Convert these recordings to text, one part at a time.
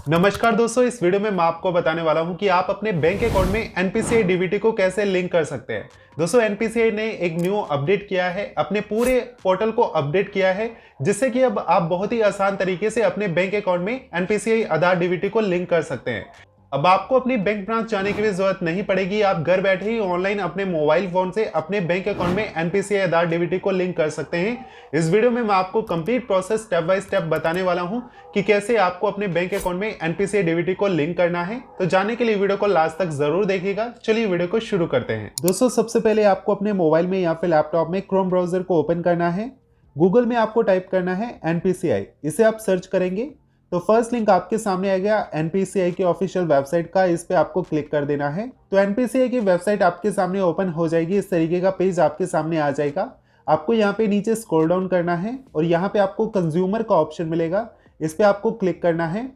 नमस्कार दोस्तों, इस वीडियो में मैं आपको बताने वाला हूं कि आप अपने बैंक अकाउंट में एनपीसीआई डीबीटी को कैसे लिंक कर सकते हैं। दोस्तों, एनपीसीआई ने एक न्यू अपडेट किया है, अपने पूरे पोर्टल को अपडेट किया है, जिससे कि अब आप बहुत ही आसान तरीके से अपने बैंक अकाउंट में एनपीसीआई आधार डीबीटी को लिंक कर सकते हैं। अब आपको अपनी बैंक ब्रांच जाने की भी जरूरत नहीं पड़ेगी। आप घर बैठे ही ऑनलाइन अपने मोबाइल फोन से अपने बैंक अकाउंट में एनपीसीआई आधार डीबीटी को लिंक कर सकते हैं। इस वीडियो में मैं आपको complete process step by step बताने वाला हूं कि कैसे आपको अपने बैंक अकाउंट में एनपीसीआई डीबीटी को लिंक करना है। तो जानने के लिए वीडियो को लास्ट तक जरूर देखिएगा। चलिए वीडियो को शुरू करते हैं। दोस्तों, सबसे पहले आपको अपने मोबाइल में या फिर लैपटॉप में क्रोम ब्राउजर को ओपन करना है। गूगल में आपको टाइप करना है एनपीसीआई, इसे आप सर्च करेंगे तो फर्स्ट लिंक आपके सामने आएगा एनपीसीआई के ऑफिशियल वेबसाइट का। इस पे आपको क्लिक कर देना है तो एनपीसीआई की वेबसाइट आपके सामने ओपन हो जाएगी। इस तरीके का पेज आपके सामने आ जाएगा। आपको यहाँ पे नीचे स्क्रॉल डाउन करना है और यहाँ पे आपको कंज्यूमर का ऑप्शन मिलेगा, इस पे आपको क्लिक करना है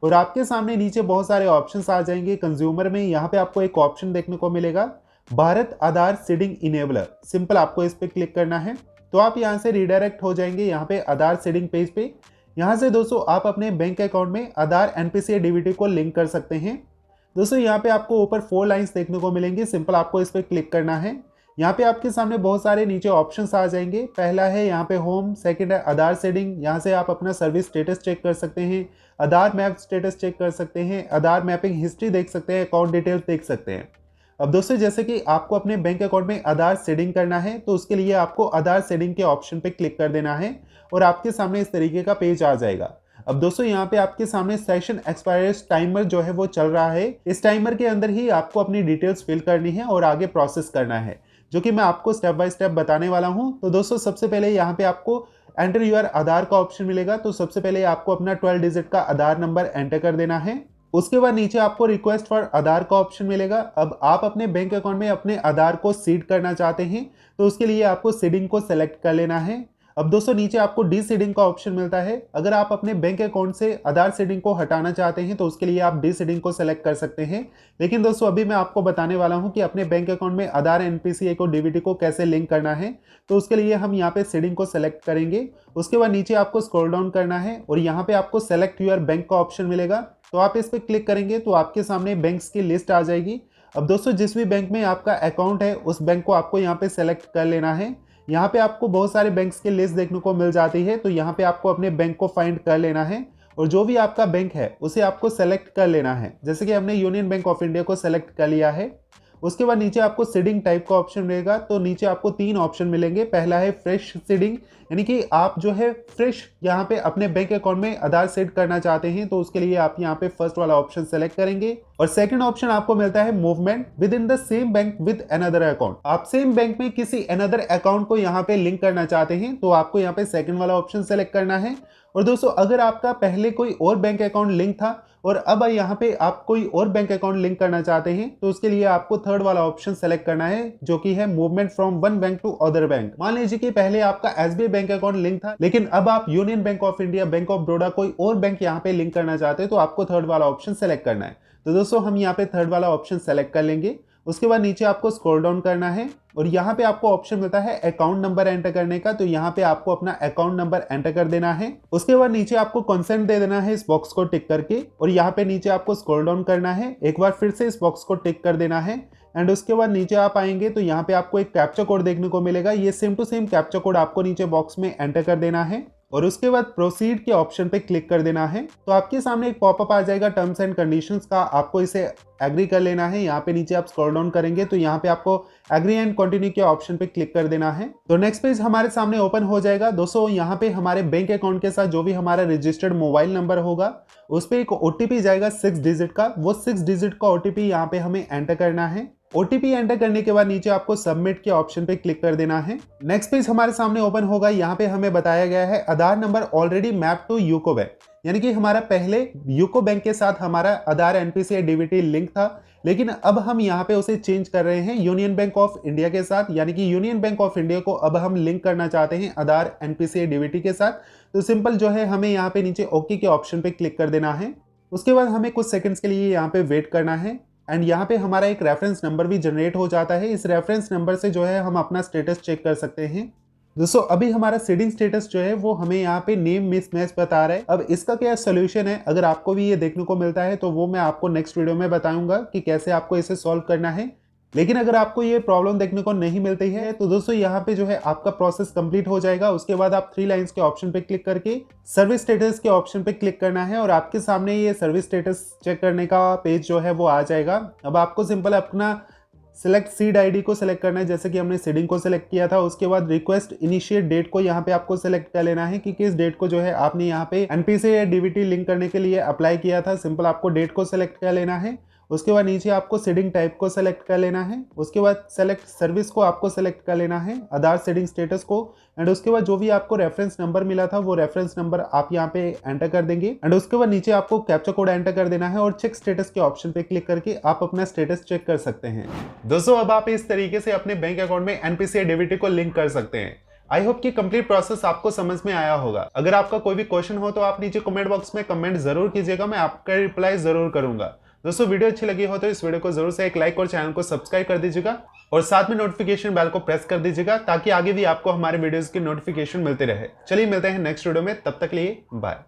और आपके सामने नीचे बहुत सारे ऑप्शंस आ जाएंगे। कंज्यूमर में यहाँ पे आपको एक ऑप्शन देखने को मिलेगा, भारत आधार सीडिंग इनेबलर। सिंपल आपको इस पे क्लिक करना है तो आप यहाँ से रिडायरेक्ट हो जाएंगे यहाँ पे आधार सीडिंग पेज पे। यहाँ से दोस्तों आप अपने बैंक अकाउंट में आधार एनपीसीआई डीबीटी को लिंक कर सकते हैं। दोस्तों, यहाँ पे आपको ऊपर 4 लाइंस देखने को मिलेंगी। सिंपल आपको इस पर क्लिक करना है। यहाँ पे आपके सामने बहुत सारे नीचे ऑप्शंस आ जाएंगे। पहला है यहाँ पे होम, सेकंड है आधार सेटिंग। यहाँ से आप अपना सर्विस स्टेटस चेक कर सकते हैं, आधार मैप स्टेटस चेक कर सकते हैं, आधार मैपिंग हिस्ट्री देख सकते हैं, अकाउंट डिटेल्स देख सकते हैं। अब दोस्तों, जैसे कि आपको अपने बैंक अकाउंट में आधार सेटिंग करना है तो उसके लिए आपको आधार सेटिंग के ऑप्शन पे क्लिक कर देना है और आपके सामने इस तरीके का पेज आ जाएगा। अब दोस्तों, यहाँ पे आपके सामने सेशन एक्सपायर्स टाइमर जो है वो चल रहा है। इस टाइमर के अंदर ही आपको अपनी डिटेल्स फिल करनी है और आगे प्रोसेस करना है, जो कि मैं आपको स्टेप बाय स्टेप बताने वाला हूँ। तो दोस्तों, सबसे पहले यहाँ पे आपको एंटर यूर आधार का ऑप्शन मिलेगा। तो सबसे पहले आपको अपना 12 डिजिट का आधार नंबर एंटर कर देना है। उसके बाद नीचे आपको रिक्वेस्ट फॉर आधार का ऑप्शन मिलेगा। अब आप अपने बैंक अकाउंट में अपने आधार को सीड करना चाहते हैं तो उसके लिए आपको सीडिंग को सेलेक्ट कर लेना है। अब दोस्तों, नीचे आपको डी सीडिंग का ऑप्शन मिलता है। अगर आप अपने बैंक अकाउंट से आधार सीडिंग को हटाना चाहते हैं तो उसके लिए आप डी सीडिंग को सेलेक्ट कर सकते हैं। लेकिन दोस्तों, अभी मैं आपको बताने वाला हूं कि अपने बैंक अकाउंट में आधार एनपीसीआई को डीबीटी को कैसे लिंक करना है। तो उसके लिए हम यहाँ पे सीडिंग को सेलेक्ट करेंगे। उसके बाद नीचे आपको स्क्रॉल डाउन करना है और यहाँ पे आपको सेलेक्ट यूर बैंक का ऑप्शन मिलेगा। तो आप इस पर क्लिक करेंगे तो आपके सामने बैंक्स की लिस्ट आ जाएगी। अब दोस्तों, जिस भी बैंक में आपका अकाउंट है उस बैंक को आपको यहाँ पे सेलेक्ट कर लेना है। यहाँ पे आपको बहुत सारे बैंक्स की लिस्ट देखने को मिल जाती है। तो यहाँ पे आपको अपने बैंक को फाइंड कर लेना है और जो भी आपका बैंक है उसे आपको सेलेक्ट कर लेना है। जैसे कि हमने यूनियन बैंक ऑफ इंडिया को सेलेक्ट कर लिया है। उसके बाद नीचे आपको सीडिंग टाइप का ऑप्शन मिलेगा। तो नीचे आपको 3 ऑप्शन मिलेंगे। पहला है फ्रेश सीडिंग, यानी कि आप जो है फ्रेश यहाँ पे अपने बैंक अकाउंट में आधार सेट करना चाहते हैं तो उसके लिए आप यहाँ पे फर्स्ट वाला ऑप्शन सेलेक्ट करेंगे। और सेकंड ऑप्शन आपको मिलता है movement with in the same bank with another account. आप सेम बैंक में किसी अनदर अकाउंट को यहाँ पे लिंक करना चाहते हैं तो आपको यहाँ पे सेकंड वाला ऑप्शन सेलेक्ट करना है। और दोस्तों, अगर आपका पहले कोई और बैंक अकाउंट लिंक था और अब यहाँ पे आप कोई और बैंक अकाउंट लिंक करना चाहते हैं तो उसके लिए आपको थर्ड वाला ऑप्शन सेलेक्ट करना है, जो कि है movement from one bank to other bank. मान लीजिए कि पहले आपका एसबीआई बैंक अकाउंट लिंक था, लेकिन अब आप union bank of India, bank of Baroda, कोई और बैंक यहाँ पे लिंक करना चाहते हैं तो आपको थर्ड वाला ऑप्शन सेलेक्ट करना है। तो दोस्तों, हम यहाँ पे थर्ड वाला ऑप्शन सेलेक्ट कर लेंगे। उसके बाद नीचे आपको स्क्रॉल डाउन करना है और यहाँ पे आपको ऑप्शन मिलता है अकाउंट नंबर एंटर करने का। तो यहाँ पे आपको अपना अकाउंट नंबर एंटर कर देना है। उसके बाद नीचे आपको कंसेंट दे देना है इस बॉक्स को टिक करके और यहाँ पे नीचे आपको स्क्रॉल डाउन करना है। एक बार फिर से इस बॉक्स को टिक कर देना है एंड उसके बाद नीचे आप आएंगे तो यहाँ पे आपको एक कैप्चा कोड देखने को मिलेगा। ये same to same captcha code आपको नीचे बॉक्स में एंटर कर देना है और उसके बाद प्रोसीड के ऑप्शन पे क्लिक कर देना है। तो आपके सामने एक पॉपअप आ जाएगा टर्म्स एंड कंडीशंस का, आपको इसे एग्री कर लेना है। यहाँ पे नीचे आप स्क्रॉल डाउन करेंगे तो यहाँ पे आपको एग्री एंड कंटिन्यू के ऑप्शन पे क्लिक कर देना है। तो नेक्स्ट पेज हमारे सामने ओपन हो जाएगा। दोस्तों, यहाँ पे हमारे बैंक अकाउंट के साथ जो भी हमारा रजिस्टर्ड मोबाइल नंबर होगा उस पर एक ओटीपी जाएगा 6 डिजिट का। वो 6 डिजिट का ओटीपी यहाँ पे हमें एंटर करना है। ओटीपी एंटर करने के बाद नीचे आपको सबमिट के ऑप्शन पे क्लिक कर देना है। नेक्स्ट पेज हमारे सामने ओपन होगा। यहाँ पे हमें बताया गया है Aadhaar number already map to UCO bank, यानी कि हमारा पहले यूको बैंक के साथ हमारा आधार एनपीसीआई डीबीटी लिंक था, लेकिन अब हम यहाँ पे उसे चेंज कर रहे हैं यूनियन बैंक ऑफ इंडिया के साथ। यानी कि यूनियन बैंक ऑफ इंडिया को अब हम लिंक करना चाहते हैं आधार एनपीसीआई डीबीटी के साथ। तो सिंपल जो है हमें यहाँ पे नीचे ओके के ऑप्शन पे क्लिक कर देना है। उसके बाद हमें कुछ सेकंड्स के लिए यहाँ पे वेट करना है एंड यहाँ पे हमारा एक रेफरेंस नंबर भी जनरेट हो जाता है। इस रेफरेंस नंबर से जो है हम अपना स्टेटस चेक कर सकते हैं। दोस्तों अभी हमारा सीडिंग स्टेटस जो है वो हमें यहाँ पे नेम मिसमैच बता रहा है। अब इसका क्या सोल्यूशन है, अगर आपको भी ये देखने को मिलता है तो वो मैं आपको नेक्स्ट वीडियो में बताऊंगा कि कैसे आपको इसे सॉल्व करना है। लेकिन अगर आपको ये प्रॉब्लम देखने को नहीं मिलती है तो दोस्तों यहाँ पे जो है आपका प्रोसेस कंप्लीट हो जाएगा। उसके बाद आप 3 लाइंस के ऑप्शन पे क्लिक करके सर्विस स्टेटस के ऑप्शन पे क्लिक करना है और आपके सामने ये सर्विस स्टेटस चेक करने का पेज जो है वो आ जाएगा। अब आपको सिंपल अपना सिलेक्ट सीड आईडी को सिलेक्ट करना है, जैसे कि हमने सीडिंग को सिलेक्ट किया था। उसके बाद रिक्वेस्ट इनिशिएट डेट को यहाँ पे आपको सिलेक्ट कर लेना है कि किस डेट को जो है आपने यहाँ पे एनपीसीए या डीबीटी लिंक करने के लिए अप्लाई किया था। सिंपल आपको डेट को सिलेक्ट कर लेना है। उसके बाद नीचे आपको सीडिंग टाइप को सिलेक्ट कर लेना है। उसके बाद सेलेक्ट सर्विस को आपको सिलेक्ट कर लेना है, आधार सीडिंग स्टेटस को। एंड उसके बाद जो भी आपको रेफरेंस नंबर मिला था वो रेफरेंस नंबर आप यहाँ पे एंटर कर देंगे। एंड उसके बाद नीचे आपको कैप्चा कोड एंटर कर देना है और चेक स्टेटस के ऑप्शन पे क्लिक करके आप अपना स्टेटस चेक कर सकते हैं। दोस्तों अब आप इस तरीके से अपने बैंक अकाउंट में एनपीसीए डीबीटी को लिंक कर सकते हैं। आई होप कि कंप्लीट प्रोसेस आपको समझ में आया होगा। अगर आपका कोई भी क्वेश्चन हो तो आप नीचे कमेंट बॉक्स में कमेंट जरूर कीजिएगा, मैं आपका रिप्लाई जरूर करूंगा। दोस्तों वीडियो अच्छी लगी हो तो इस वीडियो को जरूर से एक लाइक और चैनल को सब्सक्राइब कर दीजिएगा और साथ में नोटिफिकेशन बेल को प्रेस कर दीजिएगा ताकि आगे भी आपको हमारे वीडियोस की नोटिफिकेशन मिलते रहे। चलिए मिलते हैं नेक्स्ट वीडियो में, तब तक के लिए बाय।